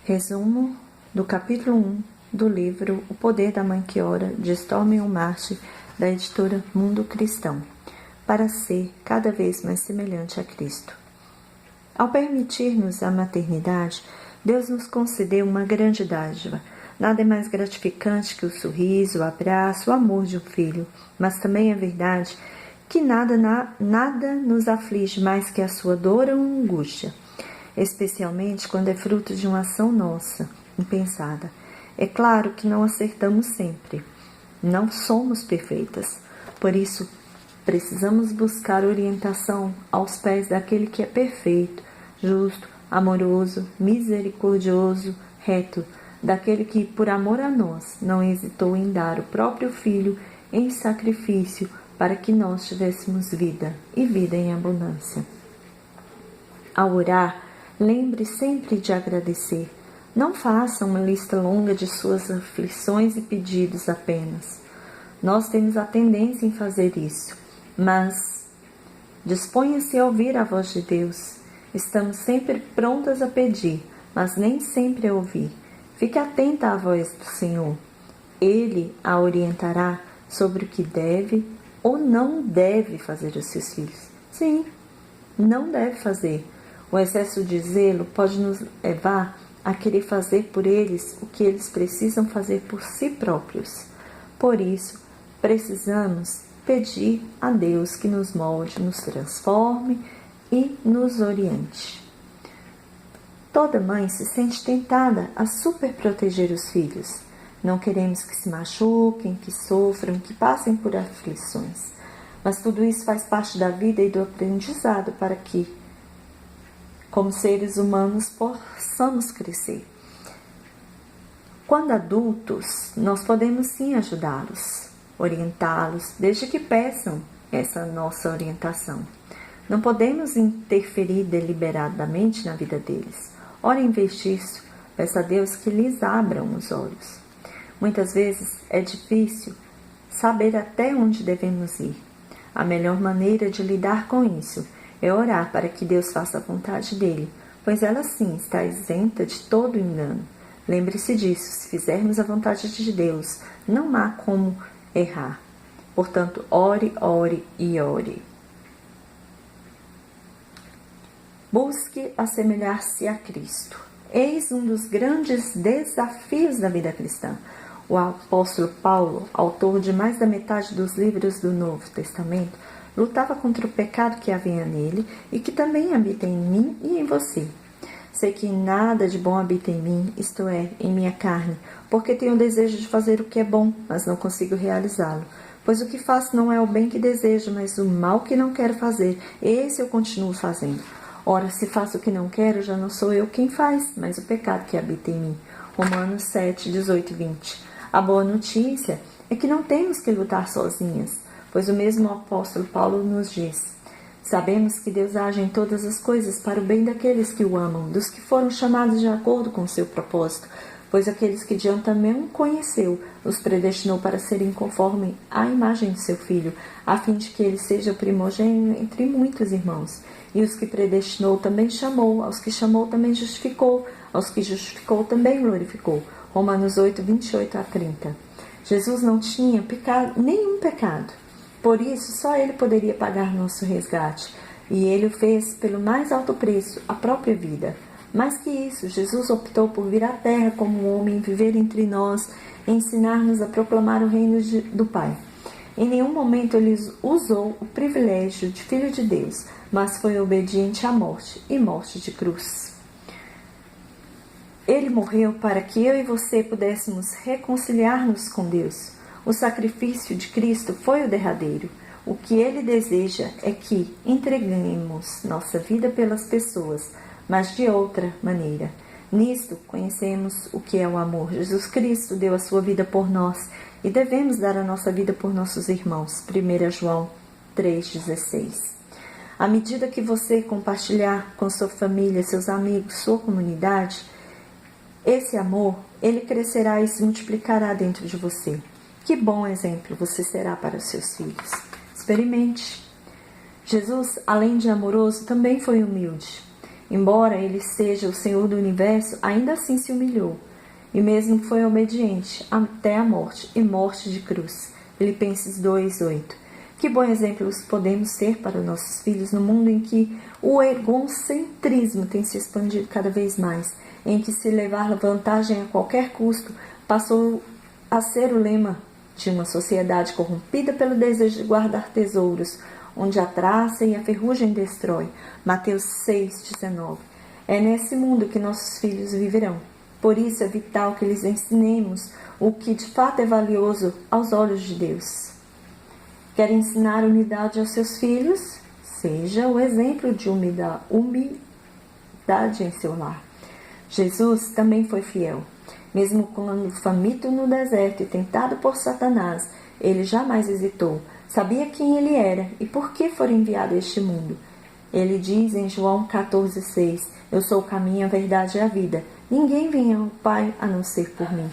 Resumo do capítulo 1 do livro O Poder da Mãe que Ora, de Stormy Omartian, da editora Mundo Cristão, para ser cada vez mais semelhante a Cristo. Ao permitir-nos a maternidade, Deus nos concedeu uma grande dádiva. Nada é mais gratificante que o sorriso, o abraço, o amor de um filho, mas também é verdade que nada nos aflige mais que a sua dor ou angústia, especialmente quando é fruto de uma ação nossa, impensada. É claro que não acertamos sempre, não somos perfeitas, por isso precisamos buscar orientação aos pés daquele que é perfeito, justo, amoroso, misericordioso, reto, daquele que, por amor a nós, não hesitou em dar o próprio Filho em sacrifício para que nós tivéssemos vida e vida em abundância. Ao orar, lembre sempre de agradecer. Não faça uma lista longa de suas aflições e pedidos apenas. Nós temos a tendência em fazer isso, mas disponha-se a ouvir a voz de Deus. Estamos sempre prontas a pedir, mas nem sempre a ouvir. Fique atenta à voz do Senhor. Ele a orientará sobre o que deve ou não deve fazer aos seus filhos. Sim, não deve fazer. O excesso de zelo pode nos levar a querer fazer por eles o que eles precisam fazer por si próprios. Por isso, precisamos pedir a Deus que nos molde, nos transforme e nos oriente. Toda mãe se sente tentada a superproteger os filhos. Não queremos que se machuquem, que sofram, que passem por aflições. Mas tudo isso faz parte da vida e do aprendizado para que, como seres humanos, possamos crescer. Quando adultos, nós podemos sim ajudá-los, orientá-los, desde que peçam essa nossa orientação. Não podemos interferir deliberadamente na vida deles. Ora, em vez disso, peça a Deus que lhes abram os olhos. Muitas vezes é difícil saber até onde devemos ir. A melhor maneira de lidar com isso é orar para que Deus faça a vontade dele, pois ela sim está isenta de todo engano. Lembre-se disso, se fizermos a vontade de Deus, não há como errar. Portanto, ore, ore e ore. Busque assemelhar-se a Cristo. Eis um dos grandes desafios da vida cristã. O apóstolo Paulo, autor de mais da metade dos livros do Novo Testamento, lutava contra o pecado que havia nele e que também habita em mim e em você. Sei que nada de bom habita em mim, isto é, em minha carne, porque tenho o desejo de fazer o que é bom, mas não consigo realizá-lo. Pois o que faço não é o bem que desejo, mas o mal que não quero fazer, esse eu continuo fazendo. Ora, se faço o que não quero, já não sou eu quem faz, mas o pecado que habita em mim. Romanos 7, 18 e 20. A boa notícia é que não temos que lutar sozinhas, pois o mesmo apóstolo Paulo nos diz: sabemos que Deus age em todas as coisas para o bem daqueles que o amam, dos que foram chamados de acordo com o seu propósito, pois aqueles que de antemão conheceu, os predestinou para serem conforme à imagem de seu Filho, a fim de que ele seja o primogênito entre muitos irmãos. E os que predestinou também chamou, aos que chamou também justificou, aos que justificou também glorificou. Romanos 8, 28 a 30. Jesus não tinha nenhum pecado. Por isso, só Ele poderia pagar nosso resgate. E Ele o fez pelo mais alto preço, a própria vida. Mais que isso, Jesus optou por vir à terra como um homem, viver entre nós e ensinar-nos a proclamar o reino do Pai. Em nenhum momento Ele usou o privilégio de Filho de Deus, mas foi obediente à morte, e morte de cruz. Ele morreu para que eu e você pudéssemos reconciliar-nos com Deus. O sacrifício de Cristo foi o derradeiro. O que Ele deseja é que entreguemos nossa vida pelas pessoas, mas de outra maneira. Nisto conhecemos o que é o amor. Jesus Cristo deu a sua vida por nós e devemos dar a nossa vida por nossos irmãos. 1 João 3,16. À medida que você compartilhar com sua família, seus amigos, sua comunidade, esse amor, ele crescerá e se multiplicará dentro de você. Que bom exemplo você será para os seus filhos. Experimente. Jesus, além de amoroso, também foi humilde. Embora ele seja o Senhor do universo, ainda assim se humilhou. E mesmo foi obediente até a morte, e morte de cruz. Filipenses 2:8. Que bom exemplo podemos ter para nossos filhos no mundo em que o egocentrismo tem se expandido cada vez mais, em que se levar vantagem a qualquer custo passou a ser o lema de uma sociedade corrompida pelo desejo de guardar tesouros, onde a traça e a ferrugem destrói. Mateus 6:19. É nesse mundo que nossos filhos viverão. Por isso é vital que lhes ensinemos o que de fato é valioso aos olhos de Deus. Quer ensinar unidade aos seus filhos? Seja o exemplo de humildade em seu lar. Jesus também foi fiel. Mesmo quando faminto no deserto e tentado por Satanás, ele jamais hesitou. Sabia quem ele era e por que foi enviado a este mundo. Ele diz em João 14:6, eu sou o caminho, a verdade e a vida. Ninguém vem ao Pai a não ser por mim.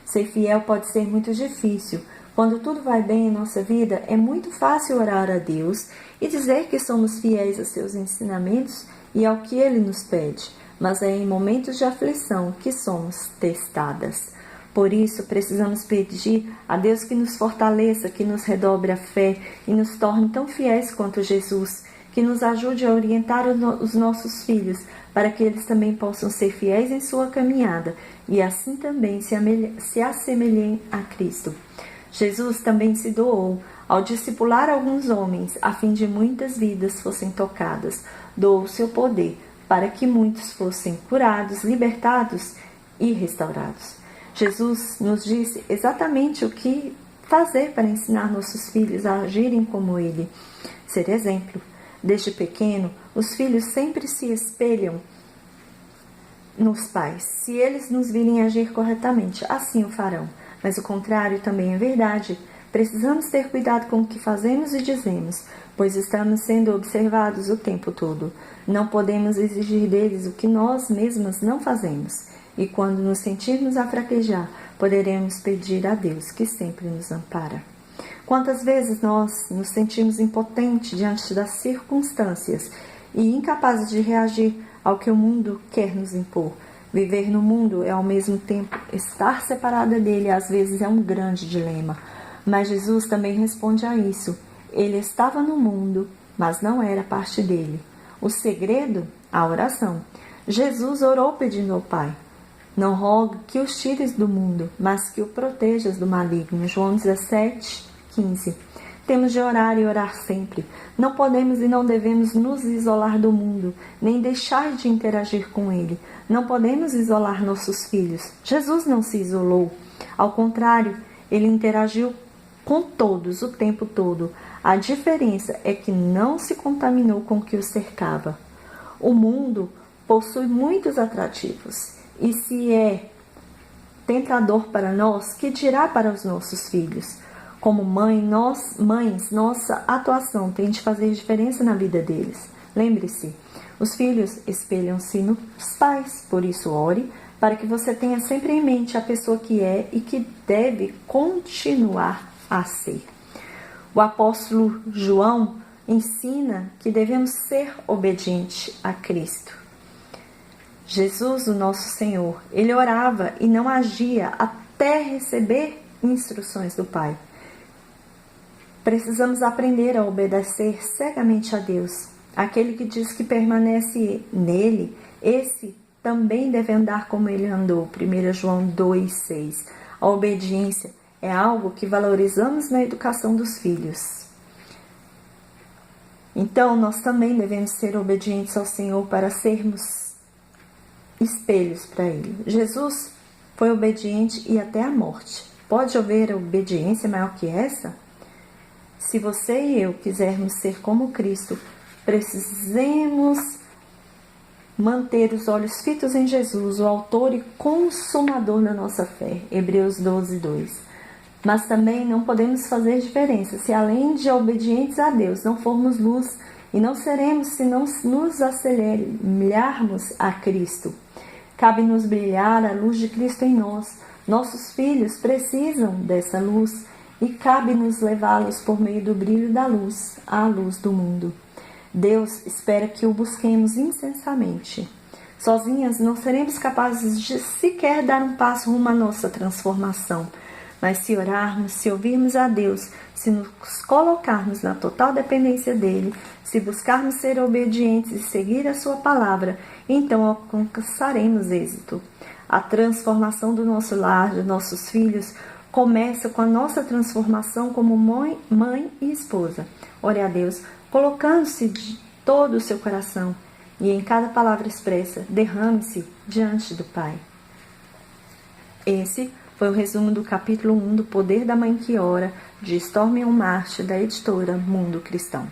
Ser fiel pode ser muito difícil. Quando tudo vai bem em nossa vida, é muito fácil orar a Deus e dizer que somos fiéis a seus ensinamentos e ao que Ele nos pede. Mas é em momentos de aflição que somos testadas. Por isso, precisamos pedir a Deus que nos fortaleça, que nos redobre a fé e nos torne tão fiéis quanto Jesus, que nos ajude a orientar os nossos filhos, para que eles também possam ser fiéis em sua caminhada e assim também se assemelhem a Cristo. Jesus também se doou ao discipular alguns homens, a fim de muitas vidas fossem tocadas. Doou seu poder para que muitos fossem curados, libertados e restaurados. Jesus nos disse exatamente o que fazer para ensinar nossos filhos a agirem como Ele. Ser exemplo. Desde pequeno, os filhos sempre se espelham nos pais. Se eles nos virem agir corretamente, assim o farão. Mas o contrário também é verdade. Precisamos ter cuidado com o que fazemos e dizemos, pois estamos sendo observados o tempo todo. Não podemos exigir deles o que nós mesmos não fazemos. E quando nos sentirmos a fraquejar, poderemos pedir a Deus, que sempre nos ampara. Quantas vezes nós nos sentimos impotentes diante das circunstâncias e incapazes de reagir ao que o mundo quer nos impor. Viver no mundo é ao mesmo tempo estar separada dele, às vezes é um grande dilema. Mas Jesus também responde a isso. Ele estava no mundo, mas não era parte dele. O segredo? A oração. Jesus orou pedindo ao Pai: não rogo que os tires do mundo, mas que o protejas do maligno. João 17:15. Temos de orar e orar sempre. Não podemos e não devemos nos isolar do mundo, nem deixar de interagir com ele. Não podemos isolar nossos filhos. Jesus não se isolou. Ao contrário, ele interagiu com todos o tempo todo. A diferença é que não se contaminou com o que o cercava. O mundo possui muitos atrativos. E se é tentador para nós, que dirá para os nossos filhos? Como mães, nossa atuação tem de fazer diferença na vida deles. Lembre-se, os filhos espelham-se nos pais, por isso ore, para que você tenha sempre em mente a pessoa que é e que deve continuar a ser. O apóstolo João ensina que devemos ser obedientes a Cristo. Jesus, o nosso Senhor, ele orava e não agia até receber instruções do Pai. Precisamos aprender a obedecer cegamente a Deus. Aquele que diz que permanece nele, esse também deve andar como ele andou. 1 João 2,6. A obediência é algo que valorizamos na educação dos filhos. Então, nós também devemos ser obedientes ao Senhor para sermos espelhos para Ele. Jesus foi obediente e até a morte. Pode haver obediência maior que essa? Se você e eu quisermos ser como Cristo, precisamos manter os olhos fitos em Jesus, o autor e consumador da nossa fé. Hebreus 12:2. Mas também não podemos fazer diferença se, além de obedientes a Deus, não formos luz, e não seremos se não nos assemelharmos a Cristo. Cabe-nos brilhar a luz de Cristo em nós. Nossos filhos precisam dessa luz e cabe-nos levá-los por meio do brilho da luz à luz do mundo. Deus espera que o busquemos incessantemente. Sozinhas não seremos capazes de sequer dar um passo rumo à nossa transformação. Mas se orarmos, se ouvirmos a Deus, se nos colocarmos na total dependência dEle, se buscarmos ser obedientes e seguir a Sua palavra, então alcançaremos êxito. A transformação do nosso lar, dos nossos filhos, começa com a nossa transformação como mãe e esposa. Ore a Deus, colocando-se de todo o seu coração, e em cada palavra expressa, derrame-se diante do Pai. Esse foi o resumo do capítulo 1 do Poder da Mãe que Ora, de Stormy Marsh, da editora Mundo Cristão.